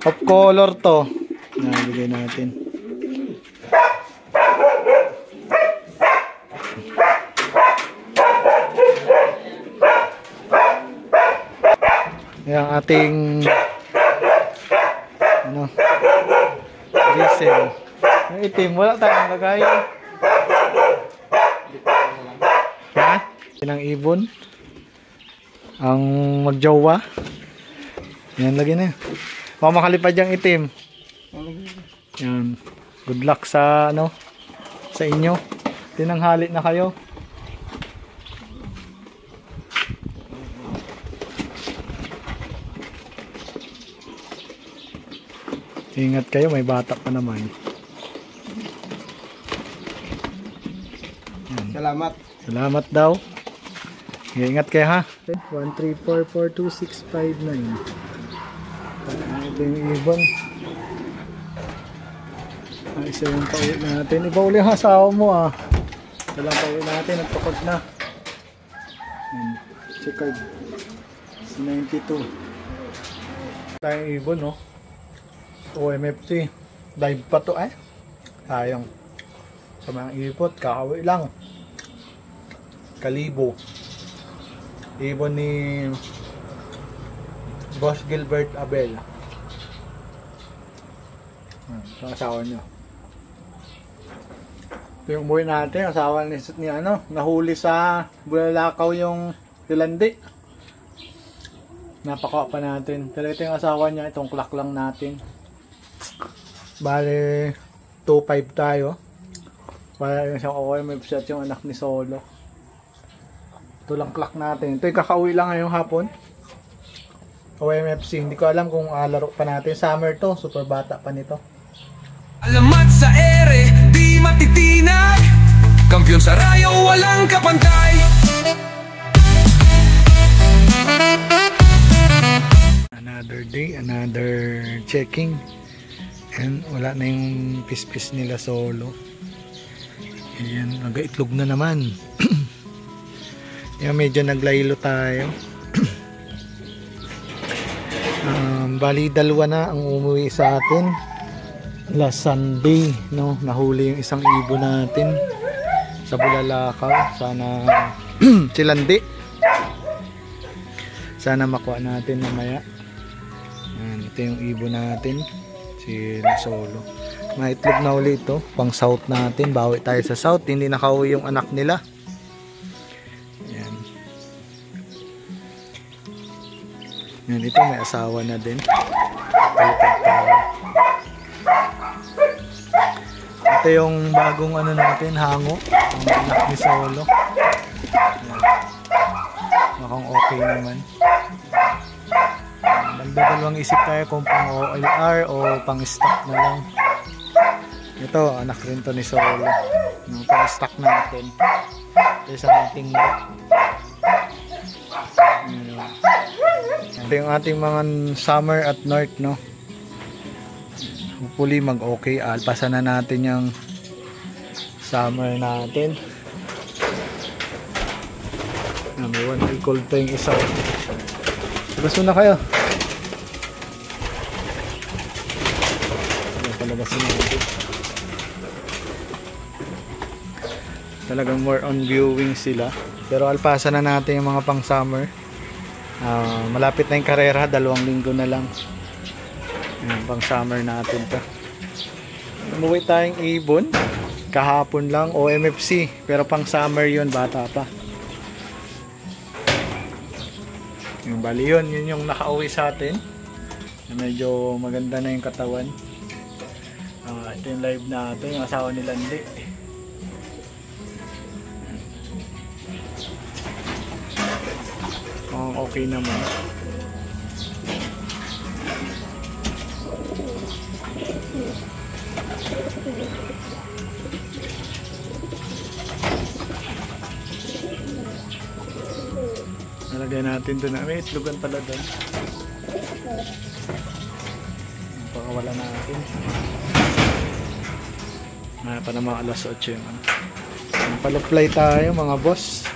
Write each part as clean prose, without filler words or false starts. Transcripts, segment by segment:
Off color to. Nabigay natin. Yung ating ano, diesel. Yung itim, wala tayong lagay. Ha? Ng ibon. Ang magjowa. Yan, lagi na. Baka makalipad yung itim. Yan. Good luck sa ano, sa inyo. Tinanghali na kayo. Ingat kayo, may bata pa naman. Yan. Salamat. Salamat daw. Ingat kayo ha. 1344269. Ito yung ibon. Isa yung pauwi natin. Iba uli ang asawa mo ah. Ito lang pauwi natin. Nagpakot na. Checkered. 92. Tayong ibon no. OMFC. Dive pa to eh. Sayang. Sa mga ipot. Kakawi lang. Kalibo. Ibon ni Boss Gilbert Abel. Ang asawa nyo. Ito yung buhay natin. Asawa ni ano, nahuli sa Bulalakaw yung Tilandi. Napakawa pa natin. Pero ito yung asawa niya. Itong clock lang natin. Bale 2.5 tayo. Para yung siyang OMFC at yung anak ni Solo. Ito lang clock natin. Ito yung kakauwi lang ngayong hapon. OMFC. Hindi ko alam kung laro pa natin. Summer to. Super bata pa nito. Alamat sa ere, di matitinag. Kampiyon sa rayo, walang kapantay. Another day, another checking. And wala na yung pispis nila Solo. Ayan, nag-itlog na naman. Ayan, medyo naglaylo tayo. Bali dalawa na ang umuwi sa atin last Sunday, no? Nahuli yung isang ibon natin sa Bulalakaw. Sana Tilandi. Sana makuha natin mamaya. Ito yung ibon natin, si Solo. Maitlog na ulit ito, pang south natin. Bawi tayo sa south, hindi nakauwi yung anak nila. Yan. Yan, ito may asawa na din. Ito yung bagong ano natin, hango. Ang anak ni Solo. Yan. Mukhang okay naman. Nagdadalawang isip tayo kung pang OLR o pang stock na lang. Ito, anak rin to ni Solo. Yung pang stock natin. Ito sa ating ito yung ating mga summer at north, no? Hopefully mag okay. Alpasan na natin yung summer natin. May one cold pa yung isa. Gusto na kayo. Palabasin natin. Talagang more on viewing sila. Pero alpasan na natin yung mga pang summer. Malapit na yung karera, 2 linggo na lang. Pang summer natin to. Umuwi tayong ibon kahapon lang, OMFC, pero pang summer yun, bata pa. Yung bali yun yung nakauwi sa atin. Medyo maganda na yung katawan. Ito yung live natin, yung asawa ni Landi. Okay naman. Nalagay natin doon. May itlogan pala doon. Pakawala natin. Pa naman alas 8 yun. Palaply tayo mga boss.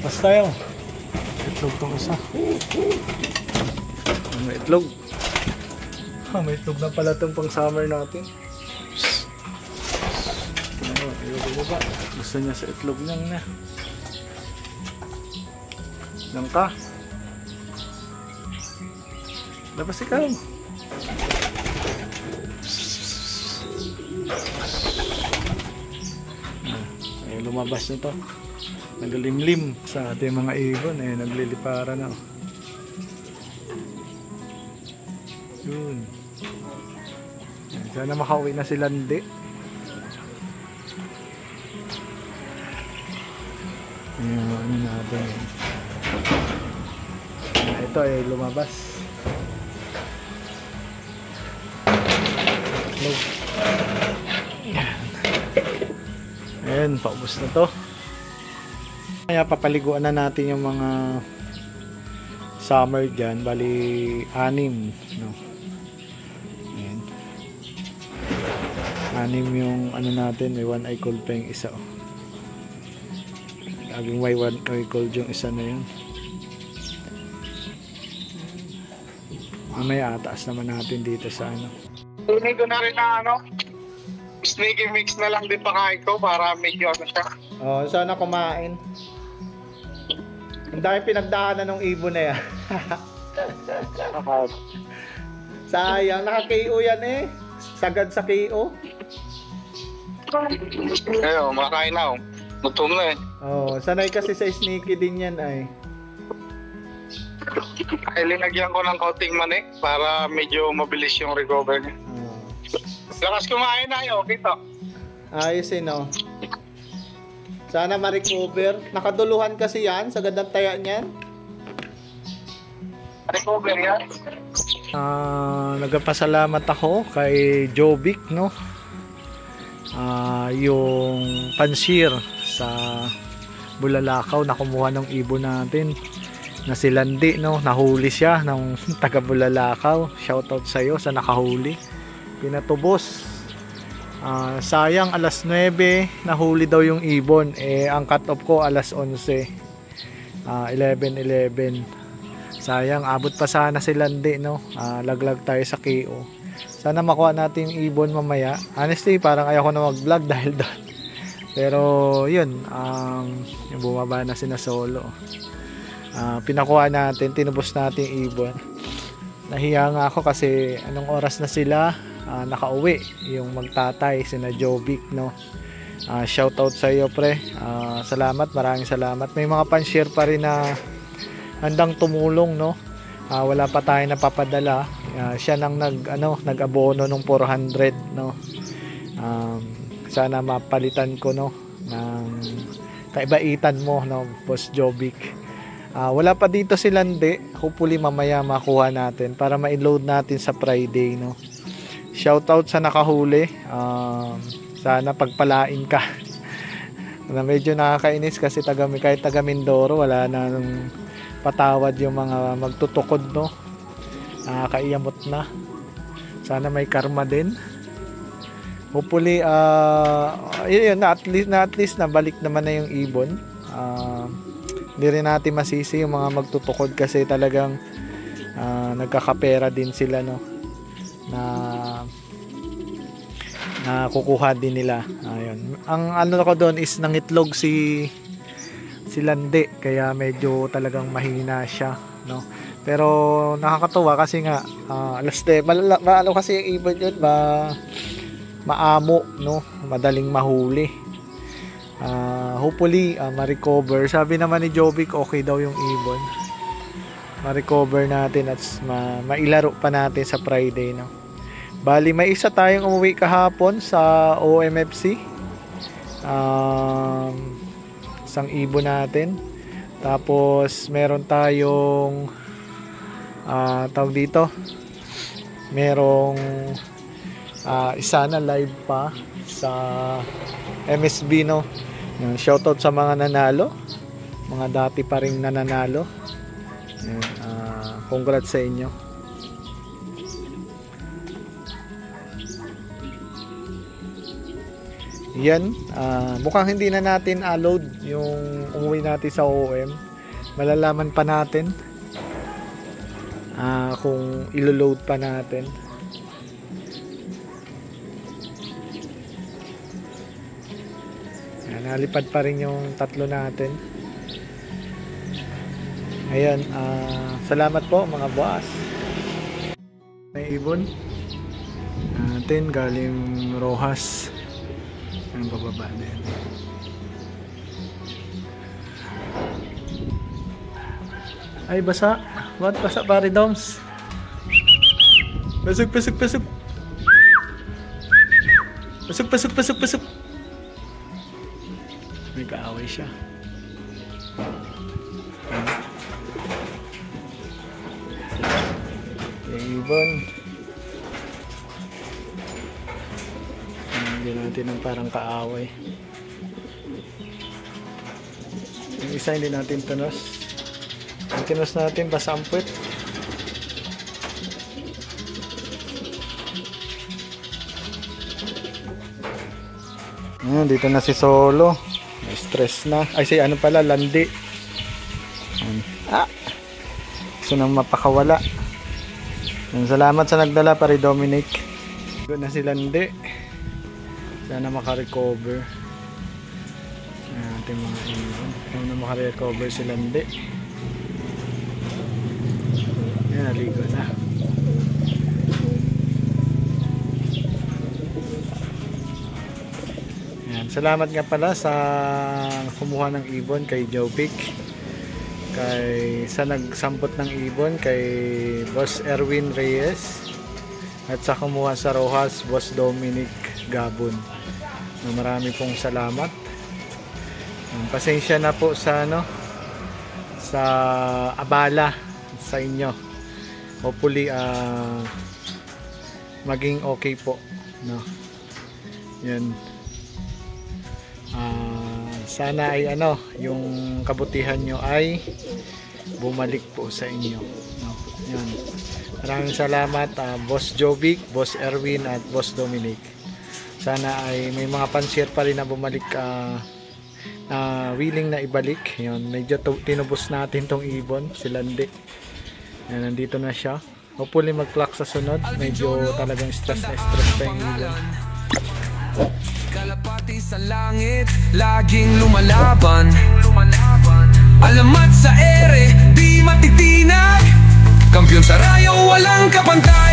Basta yun. Itlog tong isa. May itlog. May itlog na pala itong pang summer natin. Gusto niya sa itlog niyang na. Lang ka. Labas ikaw. Ay, lumabas na to. Nagalimlim sa ating mga ibon. Eh, naglilipara na. Yun. Sana makauwi na si Landi. Ano natin. Ito ay lumabas. Ayan, paubos na to. Kaya papaliguan na natin yung mga summer dyan. Bali 6, no? Ayan. 6 yung ano natin. May 1 eye cold pa yung isa, oh. Laging may 1 eye cold yung isa na yun. Mamaya ataas naman natin dito sa ano. Tunin ko na rin na ano, sneaky mix na lang din pakain ko para medyo ano siya. Oh, sana kumain. Ang dami pinagdaanan ng ibon na yan. Sayang, naka-KO yan eh. Sagad sa KO. Ayun, makakain na, oh. Gutom na eh. Oh, sanay kasi sa sneaky din yan ay. Ay, linagyan ko ng coating manik para medyo mabilis yung recover niya. Oh. Lakas kumain na yun, kita. Ayos eh, no? Sana ma-recover. Nakaduluhan kasi yan, sagad ang taya niyan. Recover yan? Nagpasalamat ako kay Jovic, no? Yung pansir sa Bulalakaw na kumuha ng ibon natin na si Landi, no? Nahuli siya ng taga Bulalakaw. Shoutout sa iyo sa nakahuli. Pinatubos. Sayang alas 9 nahuli daw yung ibon. Eh ang cut off ko alas 11. 11:11. Sayang, abot pa sana si Landi, no? Laglag tayo sa KO. Sana makuha natin yung ibon mamaya. Honestly, parang ayoko na mag-vlog dahil doon. Pero yun, yung bumaba na sina Solo. Pinakuha natin, tinubos natin yung ibon. Nahiya nga ako kasi anong oras na sila nakauwi, yung magtatay sina Jovic, no? Shoutout sa iyo, pre. Salamat, maraming salamat. May mga pan-share pa rin na handang tumulong, no? Wala pa tayo napapadala. Siya nang nag-abono ng 400, no? Sana mapalitan ko, no, ng kaibaitan mo, no, Boss Jovic. Wala pa dito si Landi. Hopefully mamaya makuha natin para ma-load natin sa Friday, no? Shoutout sa nakahuli. Sana pagpalain ka. Na medyo nakakainis kasi kahit taga Mindoro wala na nung patawad yung mga magtutukod, no? Nakakaiyamot na. Sana may karma din. Hopefully yun, at least nabalik naman na yung ibon. Hindi rin natin masisi yung mga magtutukod kasi talagang nagkakapera din sila, no? Na kukuha din nila. Ayun. Ang ano ko doon is nangitlog si Landi, kaya medyo talagang mahina siya, no? Pero nakakatuwa kasi nga alas 10 ano kasi yung ibon yun, maamo, no? Madaling mahuli. Hopefully ma-recover. Sabi naman ni Jovic okay daw yung ibon. Ma-recover natin at mailaro pa natin sa Friday, no? Bali may isa tayong umuwi kahapon sa OMFC. Isang ibon natin. Tapos meron tayong tawag dito. Merong isa na live pa sa MSB, no? Shoutout sa mga nanalo, mga dati pa ring nananalo. Congrats sa inyo. Yan, mukhang hindi na natin load yung umuwi natin sa OM. Malalaman pa natin kung ilo-load pa natin. Yan, nalipad pa rin yung tatlo natin. Ayan, salamat po mga boss. May ibon natin galing Rojas. Ang bababa din. Ay, basa. What? Basa pare Doms. Pasok. Pasok. May kaaway siya. Yung ibon. Hindi natin ang parang kaaway. Yung isa hindi natin tunos. Ang tinos natin basampwet. Dito na si Solo. May stress na. Ay si ano pala, Landi. Gusto nang mapakawala. Salamat sa nagdala pare Dominic. Doon na si Landi. Sana makarecover ating mga ibon. Sana makarecover si Landi. Yan, naligo na. Yan, salamat nga pala sa kumuha ng ibon kay Jovic, sa nagsampot ng ibon kay Boss Erwin Reyes, at sa kumuha sa Rojas, Boss Dominic Gabon. Marami pong salamat. Pasensya na po sa sa abala sa inyo. Hopefully maging okay po, no. Yan. Sana ay yung kabutihan nyo ay bumalik po sa inyo, no. Yan. Maraming salamat Boss Jovic, Boss Erwin at Boss Dominic. Sana ay may mga pan-share pa rin na bumalik, willing na ibalik. Yan, medyo tinubos natin tong ibon, si Landi. Yan, nandito na siya. Hopefully mag-clock sa sunod. Medyo talagang stress pa yung ibon. Kalapati sa langit, laging lumalaban. Alamat sa ere, di matitinag. Kampiyon sa rayo, walang kapantay.